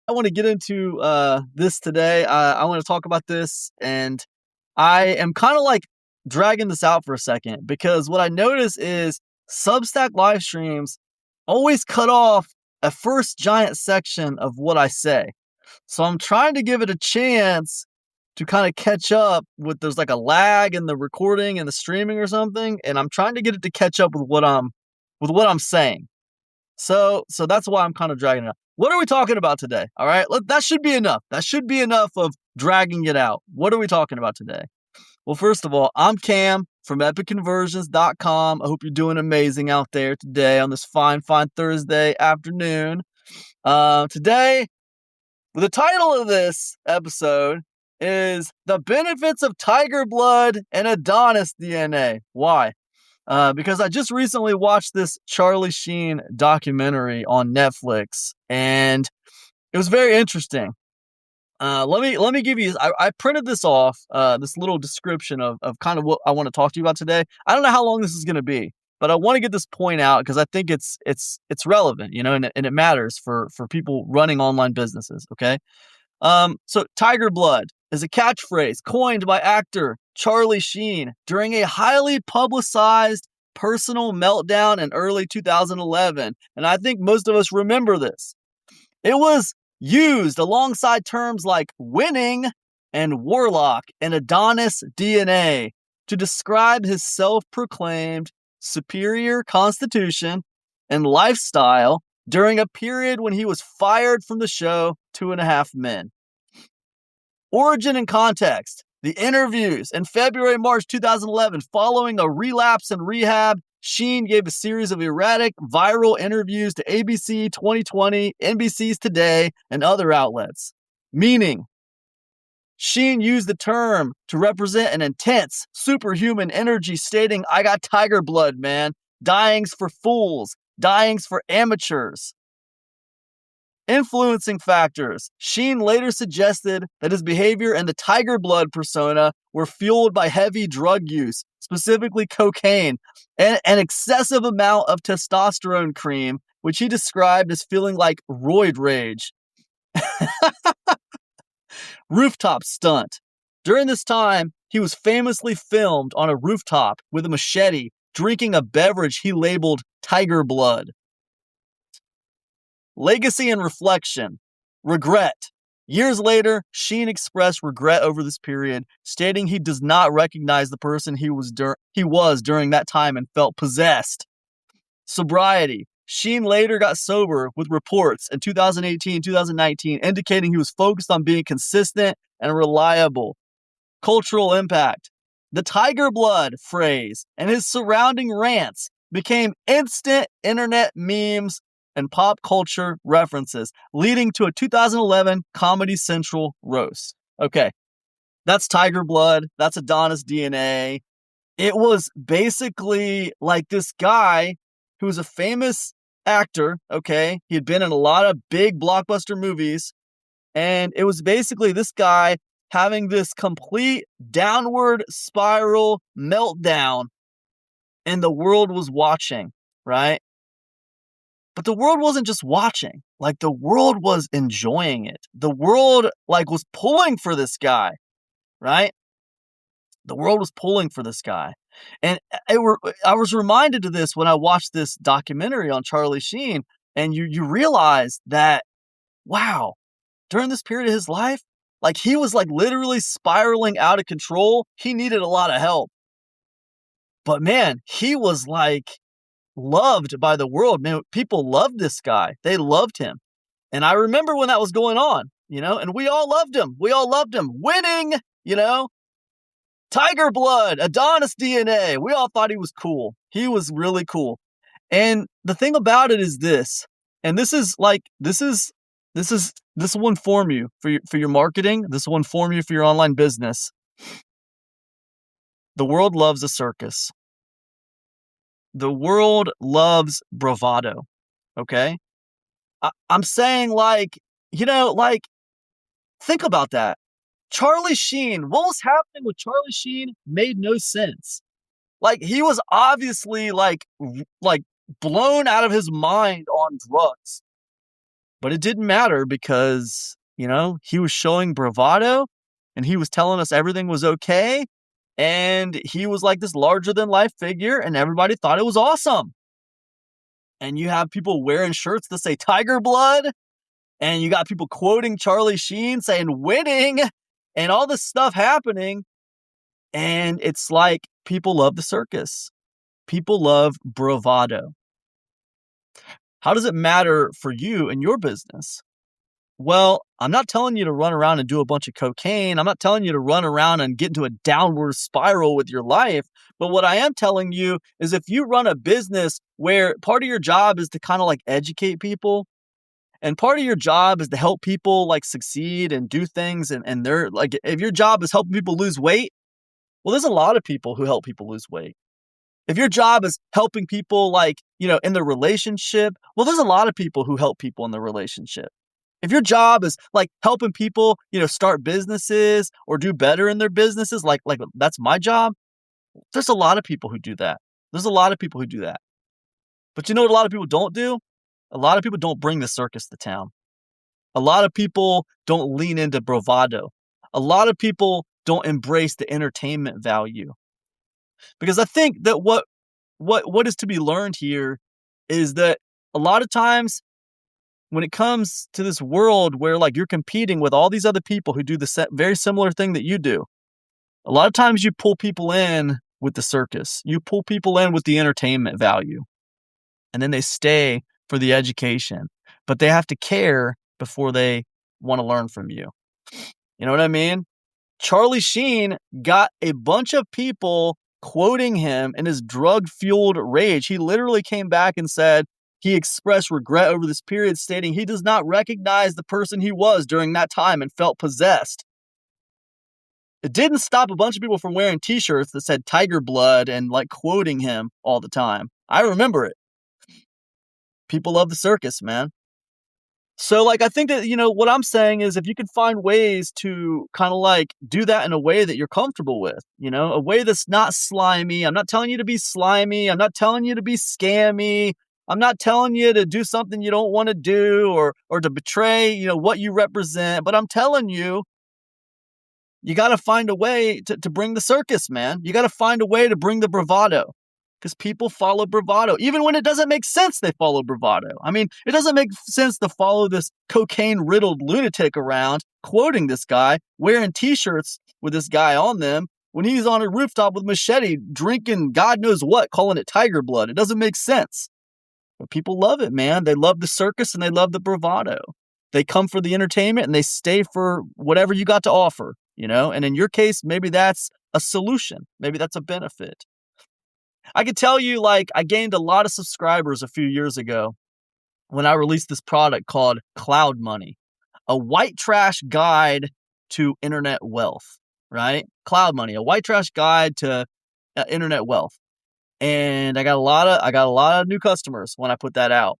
I want to get into this today. I want to talk about this, and I am kind of like dragging this out for a second because what I notice is Substack live streams always cut off a first giant section of what I say. So I'm trying to give it a chance to kind of catch up with there's like a lag in the recording and the streaming or something, and I'm trying to get it to catch up with what I'm saying. So that's why I'm kind of dragging it out. What are we talking about today? All right, that should be enough. That should be enough of dragging it out. What are we talking about today? Well, first of all, I'm Cam from epicconversions.com. I hope you're doing amazing out there today on this fine, fine Thursday afternoon. Today, the title of this episode is The Benefits of Tiger Blood and Adonis DNA. Why? Because I just recently watched this Charlie Sheen documentary on Netflix, and it was very interesting. Let me give you. I printed this off. This little description of kind of what I want to talk to you about today. I don't know how long this is going to be, but I want to get this point out because I think it's relevant, and it matters for people running online businesses. Okay. So Tiger Blood is a catchphrase coined by actor Charlie Sheen during a highly publicized personal meltdown in early 2011. And I think most of us remember this. It was used alongside terms like winning and warlock and Adonis DNA to describe his self-proclaimed superior constitution and lifestyle during a period when he was fired from the show Two and a Half Men. Origin and context. The interviews in February, March 2011, following a relapse and rehab, Sheen gave a series of erratic, viral interviews to ABC 2020, NBC's Today, and other outlets. Meaning, Sheen used the term to represent an intense, superhuman energy, stating, "I got tiger blood, man. Dying's for fools. Dying's for amateurs." Influencing factors. Sheen later suggested that his behavior and the tiger blood persona were fueled by heavy drug use, specifically cocaine, and an excessive amount of testosterone cream, which he described as feeling like roid rage. Rooftop stunt. During this time, he was famously filmed on a rooftop with a machete, drinking a beverage he labeled tiger blood. Legacy and reflection. Regret. Years later, Sheen expressed regret over this period, stating he does not recognize the person he was during that time and felt possessed. Sobriety. Sheen later got sober with reports in 2018, 2019, indicating he was focused on being consistent and reliable. Cultural impact. The tiger blood phrase and his surrounding rants became instant internet memes and pop culture references, leading to a 2011 Comedy Central roast. Okay, that's Tiger Blood. That's Adonis DNA. It was basically like this guy who was a famous actor. Okay, he had been in a lot of big blockbuster movies, and it was basically this guy having this complete downward spiral meltdown, and the world was watching, right? But the world wasn't just watching. Like, the world was enjoying it. The world, like, was pulling for this guy, right? The world was pulling for this guy. And I was reminded of this when I watched this documentary on Charlie Sheen. And you realize that, wow, during this period of his life, like, he was like literally spiraling out of control. He needed a lot of help. But man, he was like loved by the world. Man, people loved this guy. They loved him. And I remember when that was going on, and we all loved him. We all loved him. Winning, Tiger Blood, Adonis DNA. We all thought he was cool. He was really cool. And the thing about it is this, and this will inform you for your marketing. This will inform you for your online business. The world loves a circus. The world loves bravado. Okay? I'm saying, think about that. Charlie Sheen, what was happening with Charlie Sheen made no sense. Like, he was obviously like blown out of his mind on drugs. But it didn't matter because, he was showing bravado and he was telling us everything was okay. And he was like this larger than life figure, and everybody thought it was awesome. And you have people wearing shirts that say Tiger Blood, and you got people quoting Charlie Sheen saying winning, and all this stuff happening. And it's like people love the circus. People love bravado. How does it matter for you and your business? Well, I'm not telling you to run around and do a bunch of cocaine. I'm not telling you to run around and get into a downward spiral with your life. But what I am telling you is if you run a business where part of your job is to kind of like educate people, and part of your job is to help people like succeed and do things, and they're like, if your job is helping people lose weight, well, there's a lot of people who help people lose weight. If your job is helping people like, in their relationship, well, there's a lot of people who help people in their relationship. If your job is like helping people, start businesses or do better in their businesses, like that's my job, there's a lot of people who do that. There's a lot of people who do that. But you know what a lot of people don't do? A lot of people don't bring the circus to town. A lot of people don't lean into bravado. A lot of people don't embrace the entertainment value. Because I think that what is to be learned here is that a lot of times when it comes to this world where like you're competing with all these other people who do the very similar thing that you do, a lot of times you pull people in with the circus. You pull people in with the entertainment value. And then they stay for the education. But they have to care before they want to learn from you. You know what I mean? Charlie Sheen got a bunch of people quoting him in his drug-fueled rage. He literally came back and said he expressed regret over this period, stating he does not recognize the person he was during that time and felt possessed. It didn't stop a bunch of people from wearing t-shirts that said Tiger Blood and like quoting him all the time. I remember it. People love the circus, man. So like, I think that, what I'm saying is if you can find ways to kind of like do that in a way that you're comfortable with, a way that's not slimy. I'm not telling you to be slimy. I'm not telling you to be scammy. I'm not telling you to do something you don't want to do or to betray, what you represent. But I'm telling you, you got to find a way to bring the circus, man. You got to find a way to bring the bravado. Because people follow bravado. Even when it doesn't make sense, they follow bravado. I mean, it doesn't make sense to follow this cocaine-riddled lunatic around, quoting this guy, wearing t-shirts with this guy on them, when he's on a rooftop with machete, drinking God knows what, calling it Tiger Blood. It doesn't make sense. But people love it, man. They love the circus and they love the bravado. They come for the entertainment and they stay for whatever you got to offer, And in your case, maybe that's a solution. Maybe that's a benefit. I could tell you, like, I gained a lot of subscribers a few years ago when I released this product called Cloud Money, a white trash guide to internet wealth, right? Cloud Money, a white trash guide to internet wealth. And I got a lot of new customers when I put that out.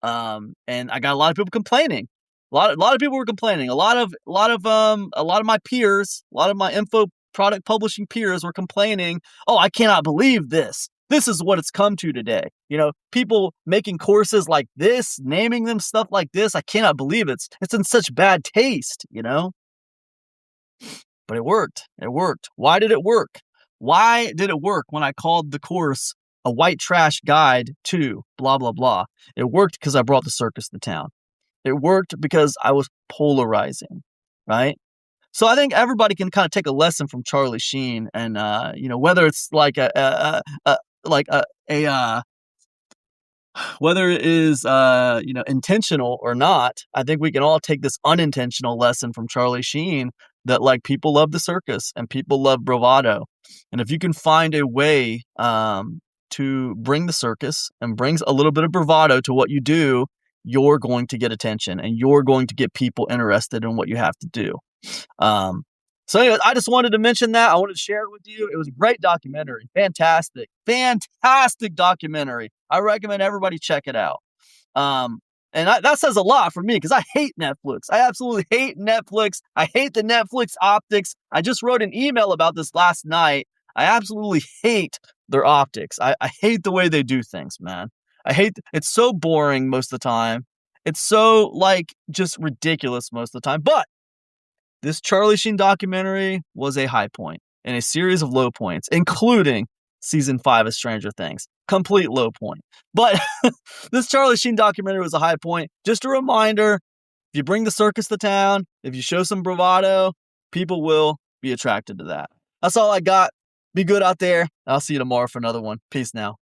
And I got a lot of people complaining. A lot of people were complaining. A lot of my peers, a lot of my info product publishing peers were complaining, oh, I cannot believe this. This is what it's come to today. People making courses like this, naming them stuff like this. I cannot believe it's in such bad taste, But it worked. It worked. Why did it work? Why did it work when I called the course a white trash guide to blah, blah, blah? It worked because I brought the circus to town. It worked because I was polarizing, right? So I think everybody can kind of take a lesson from Charlie Sheen, and whether it's like whether it is intentional or not, I think we can all take this unintentional lesson from Charlie Sheen that like people love the circus and people love bravado, and if you can find a way to bring the circus and brings a little bit of bravado to what you do, you're going to get attention and you're going to get people interested in what you have to do. So anyway, I just wanted to mention that. I wanted to share it with you. It was a great documentary. Fantastic documentary. I recommend everybody check it out. That says a lot for me because I hate Netflix. I absolutely hate Netflix. I hate the Netflix optics. I just wrote an email about this last night. I absolutely hate their optics. I hate the way they do things, man. It's so boring most of the time. It's so, like, just ridiculous most of the time, but this Charlie Sheen documentary was a high point and a series of low points, including season 5 of Stranger Things. Complete low point. But this Charlie Sheen documentary was a high point. Just a reminder, if you bring the circus to town, if you show some bravado, people will be attracted to that. That's all I got. Be good out there. I'll see you tomorrow for another one. Peace now.